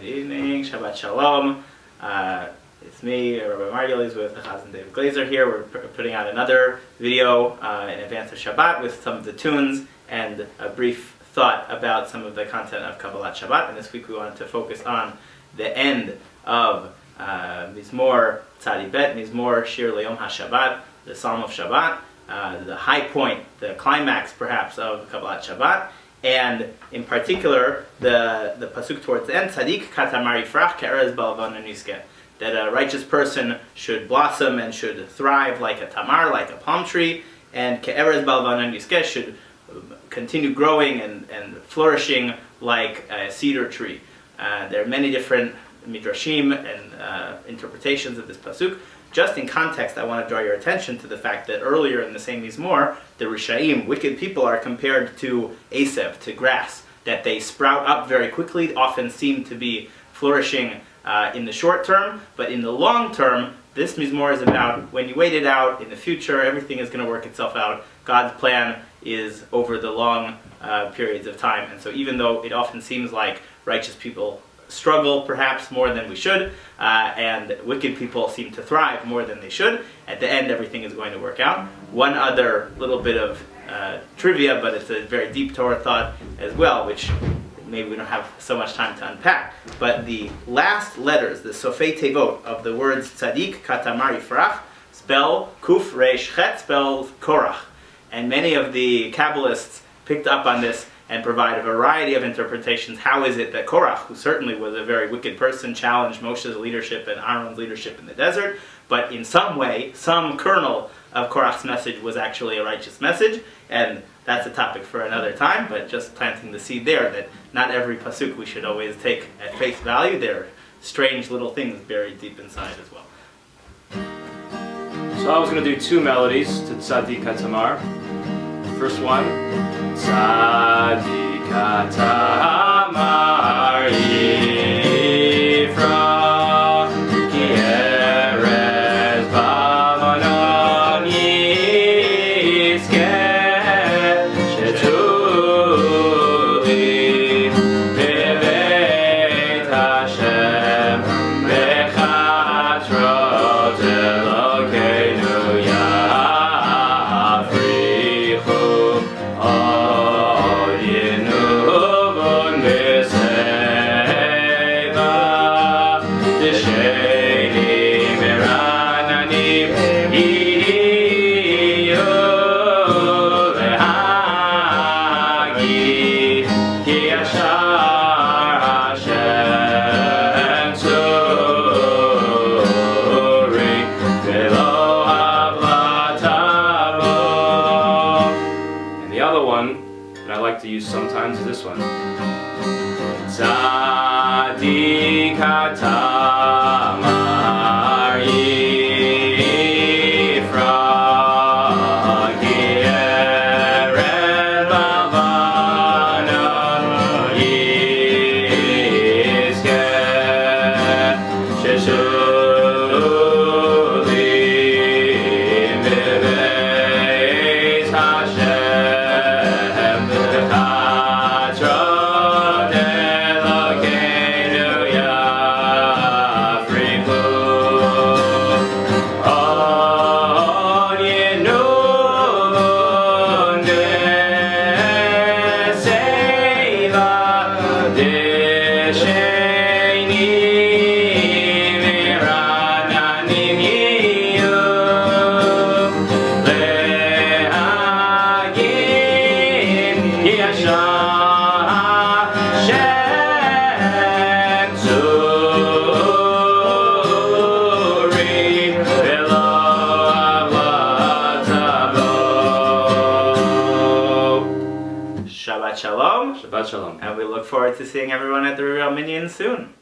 Good evening, Shabbat Shalom. It's me, Rabbi Margulies, with Chazan David Glazer here. We're putting out another video in advance of Shabbat with some of the tunes and a brief thought about some of the content of Kabbalat Shabbat. And this week we wanted to focus on the end of Mizmor Tzadi Bet, Mizmor Shir Le'Yom HaShabbat, the Psalm of Shabbat, the high point, the climax perhaps of Kabbalat Shabbat. And in particular, the pasuk towards the end, Tzadik katamar yifrach ke'erez ba'alvan niskeh, that a righteous person should blossom and should thrive like a tamar, like a palm tree, and ke'erez ba'alvan niskeh should continue growing and flourishing like a cedar tree. There are many different midrashim and interpretations of this pasuk. Just in context, I want to draw your attention to the fact that earlier in the same Mizmor, the Rishaim, wicked people, are compared to Esav, to grass, that they sprout up very quickly, often seem to be flourishing in the short term, but in the long term, this Mizmor is about when you wait it out, in the future, everything is going to work itself out. God's plan is over the long periods of time, and so even though it often seems like righteous people struggle perhaps more than we should, and wicked people seem to thrive more than they should, at the end everything is going to work out. One other little bit of trivia, but it's a very deep Torah thought as well, which maybe we don't have so much time to unpack, but the last letters, the Sofei Tevot of the words Tzadik Katamar Yifrach, spell Kuf Reish Chet, spells Korach. And many of the Kabbalists picked up on this and provide a variety of interpretations. How is it that Korach, who certainly was a very wicked person, challenged Moshe's leadership and Aaron's leadership in the desert, but in some way, some kernel of Korach's message was actually a righteous message, and that's a topic for another time, but just planting the seed there that not every pasuk we should always take at face value. There are strange little things buried deep inside as well. So I was going to do two melodies to Tzadik Katamar. First one, Tzadik Katamar Yifrach Ke'erez ba'alvan niskeh shetuli b'beit Hashem b'chatrot Elokeinu yafrichu all yenuvon b'seva d'sheinim erananim yiyu lehagi ki yashar Hashem tzuri v'lo havlatavo. And the other one that I like to use sometimes is this one. Tzadik Katamar Yifrach Ke'erez ba'alvan niskeh shesulim b'beis Hashem b'chatrot Elokeinu yafrichu all yenuvon b'seva d'sheinim erananim yiyu lehagim ki yashar Hashem tzuri v'lo havlatavo. Shabbat Shalom, Shabbat Shalom. and we look forward to seeing everyone at the Real Minyan soon.